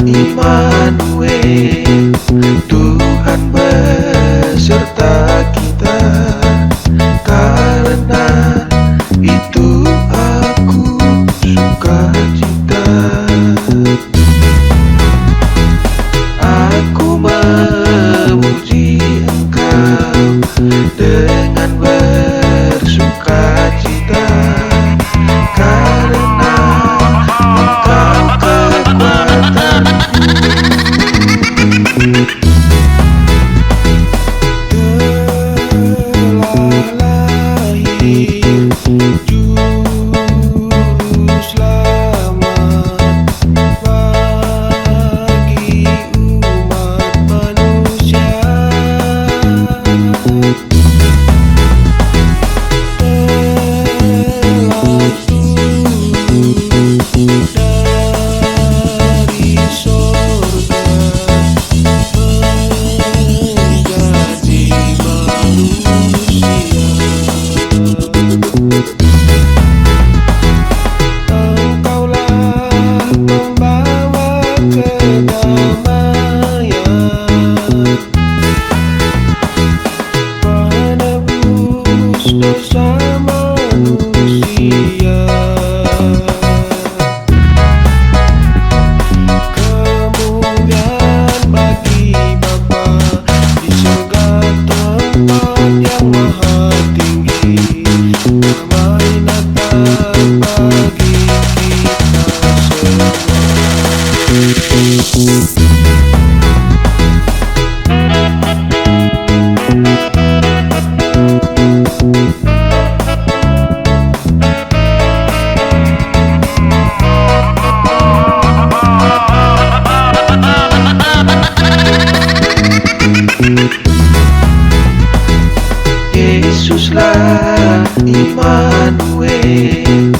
Immanuel, Tuhan beserta kita. Karena itu aku suka cita. Aku memuji Engkau dengan bersuka cita. Karena Engkau kekuatanku. Telah lahir Juru Selamat bagi umat manusia. Telah turun dari sorga menjadi manusia. Engkaulah pembawa kedamaian, penebus dosa manusia. Kemuliaan bagi Bapa di surga, tempat yang maha tinggi. Damai Natal bagi kita semua. Yesuslah Immanuel,